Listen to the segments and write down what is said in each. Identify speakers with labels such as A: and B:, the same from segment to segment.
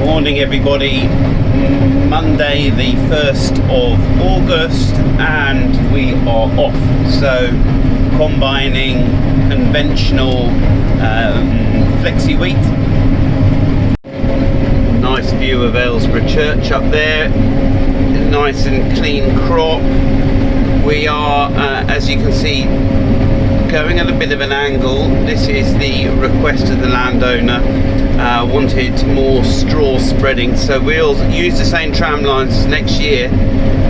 A: Morning everybody, Monday the 1st of August and we are off. So combining conventional flexi wheat. Nice view of Aylesbury Church up there, nice and clean crop. We are, as you can see, going at a bit of an angle. This is the request of the landowner. Wanted more straw spreading, so we'll use the same tram lines next year,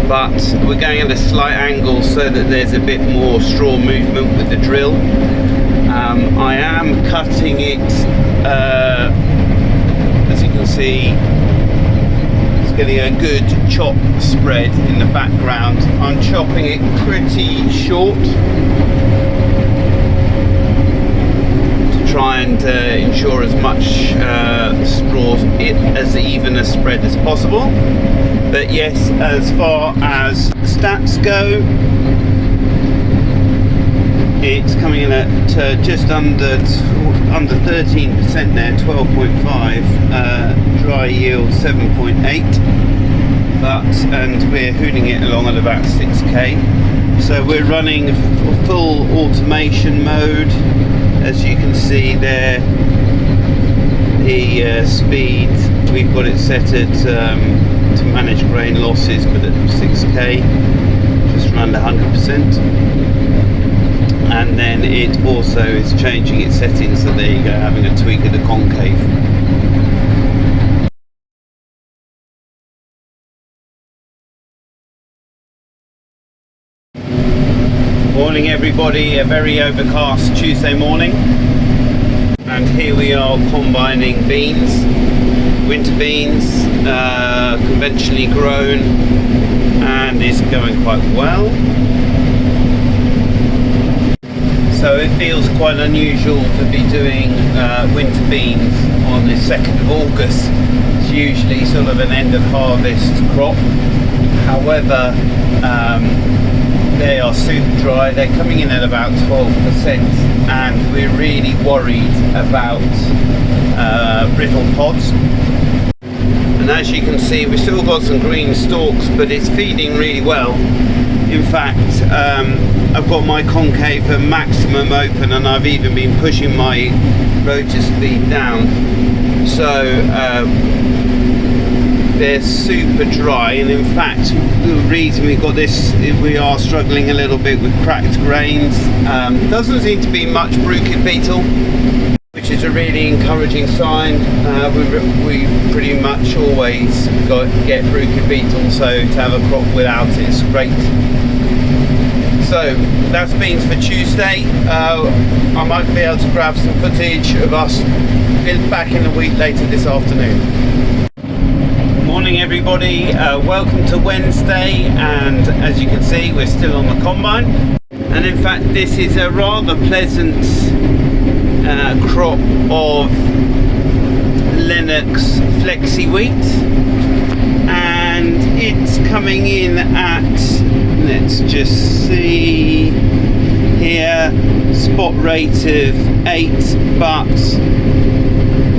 A: but we're going at a slight angle so that there's a bit more straw movement with the drill. I am cutting it, as you can see, it's getting a good chop spread in the background. I'm chopping it pretty short, try and ensure as much straws as even a spread as possible. But yes, as far as stats go, it's coming in at just under 13% there, 12.5, dry yield 7.8, and we're hooning it along at about 6k. So we're running full automation mode. As you can see there, the speed, we've got it set at to manage grain losses, but at 6k, just around 100%. And then it also is changing its settings, so there you go, having a tweak of the concave. Morning everybody, a very overcast Tuesday morning, and here we are combining beans, winter beans, conventionally grown, and is going quite well. So it feels quite unusual to be doing winter beans on the 2nd of August. It's usually sort of an end of harvest crop. However, they are super dry. They're coming in at about 12%, and we're really worried about brittle pods. And as you can see, we've still got some green stalks, but it's feeding really well. In fact, I've got my concave at maximum open, and I've even been pushing my rotor speed down. So they're super dry, and in fact the reason we've got this, we are struggling a little bit with cracked grains. Doesn't seem to be much bruchid beetle, which is a really encouraging sign. We pretty much always get bruchid beetle, so to have a crop without it is great. So that's beans for Tuesday. I might be able to grab some footage of us back in the wheat later this afternoon. Morning everybody, welcome to Wednesday, and as you can see we're still on the combine, and in fact this is a rather pleasant crop of Lennox flexi wheat, and it's coming in at, let's just see here, spot rate of 8, but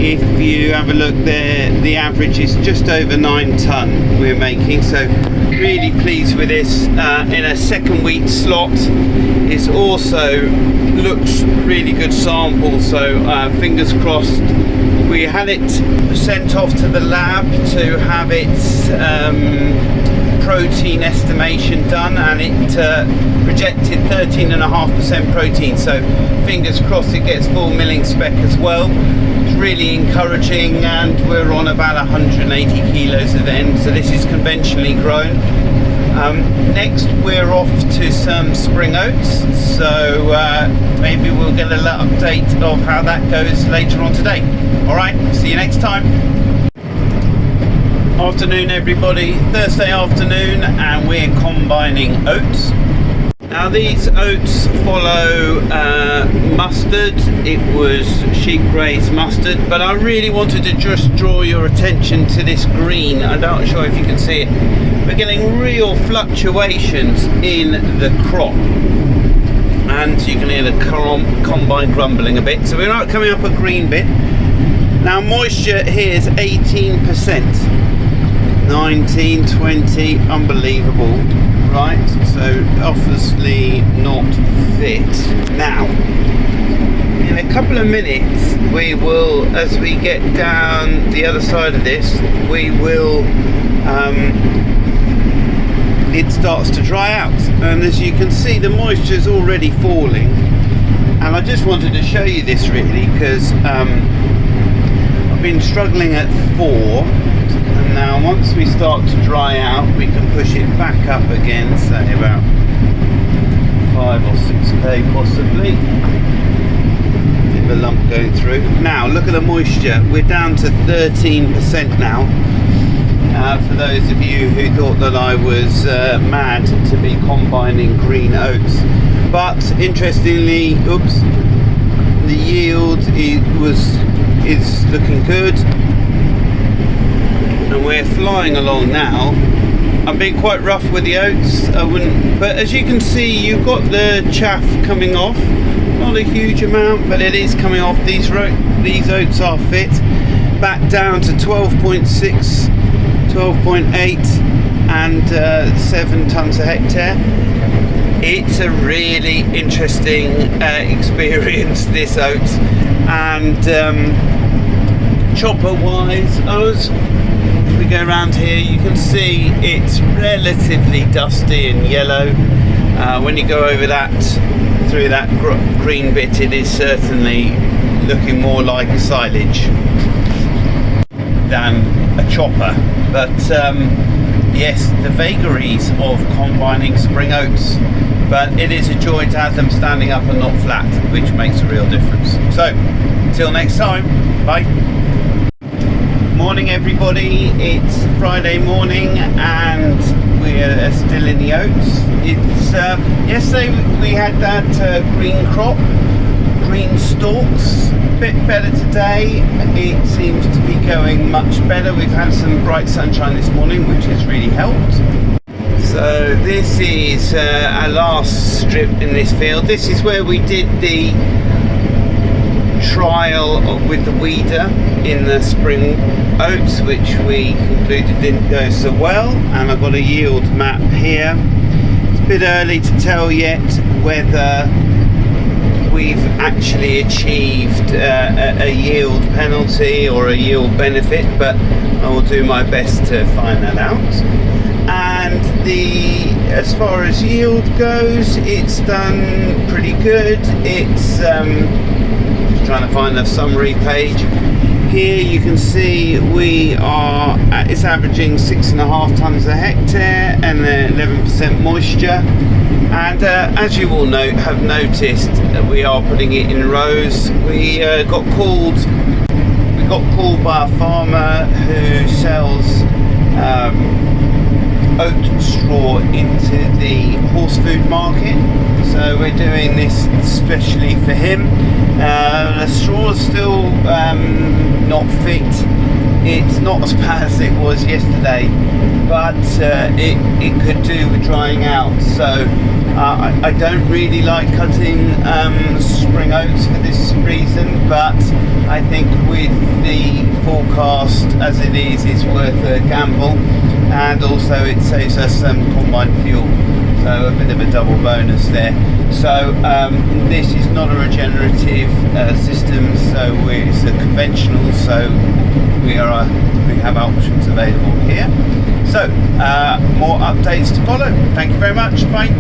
A: if you have a look there, the average is just over 9 tonne we're making, so really pleased with this. In a second wheat slot, it also looks really good sample, so fingers crossed. We had it sent off to the lab to have its protein estimation done, and it projected 13.5% protein, so fingers crossed it gets full milling spec as well. Really encouraging, and we're on about 180 kilos of end, so this is conventionally grown. Next we're off to some spring oats, so maybe we'll get a little update of how that goes later on today. Alright, see you next time. Afternoon everybody, Thursday afternoon, and we're combining oats. Now these oats follow mustard. It was sheep grazed mustard, but I really wanted to just draw your attention to this green. I'm not sure if you can see it. We're getting real fluctuations in the crop, and you can hear the combine grumbling a bit. So we're coming up a green bit. Now moisture here is 18%, 19, 20, unbelievable, right? So obviously not fit. Now, in a couple of minutes, we will, as we get down the other side of this, we will, it starts to dry out. And as you can see, the moisture is already falling. And I just wanted to show you this really, because I've been struggling at 4. And now once we start to dry out, we can push it back up again, say about 5 or 6k possibly. A lump going through. Now look at the moisture, we're down to 13% now. For those of you who thought that I was mad to be combining green oats, but interestingly, the yield is looking good, and we're flying along now. I'm being quite rough with the oats, but as you can see, you've got the chaff coming off. Not a huge amount, but it is coming off. These oats are fit. Back down to 12.6, 12.8 and 7 tonnes a hectare. It's a really interesting experience, this oats. And chopper wise, if we go around here, you can see it's relatively dusty and yellow. When you go over that, through that green bit, it is certainly looking more like silage than a chopper. But yes, the vagaries of combining spring oats, but it is a joy to have them standing up and not flat, which makes a real difference. So until next time, bye. Morning everybody, it's Friday morning and we're still in the oats. It's yesterday we had that green crop, green stalks. A bit better today. It seems to be going much better. We've had some bright sunshine this morning, which has really helped. So this is our last strip in this field. This is where we did the trial with the weeder in the spring oats, which we concluded didn't go so well, and I've got a yield map here. It's a bit early to tell yet whether we've actually achieved a yield penalty or a yield benefit, but I will do my best to find that out. And as far as yield goes, it's done pretty good. It's trying to find the summary page. Here you can see it's averaging 6.5 tonnes a hectare and 11% moisture. And as you all have noticed, we are putting it in rows. We got called by a farmer who sells oat straw into the horse food market. So we're doing this especially for him. The straw is still not fit. It's not as bad as it was yesterday, but it could do with drying out. So I don't really like cutting spring oats for this reason, but I think with the forecast as it is, it's worth a gamble, and also it saves us some combine fuel. So a bit of a double bonus there. So this is not a regenerative system, so it's a conventional, so we have options available here. So more updates to follow. Thank you very much. Bye.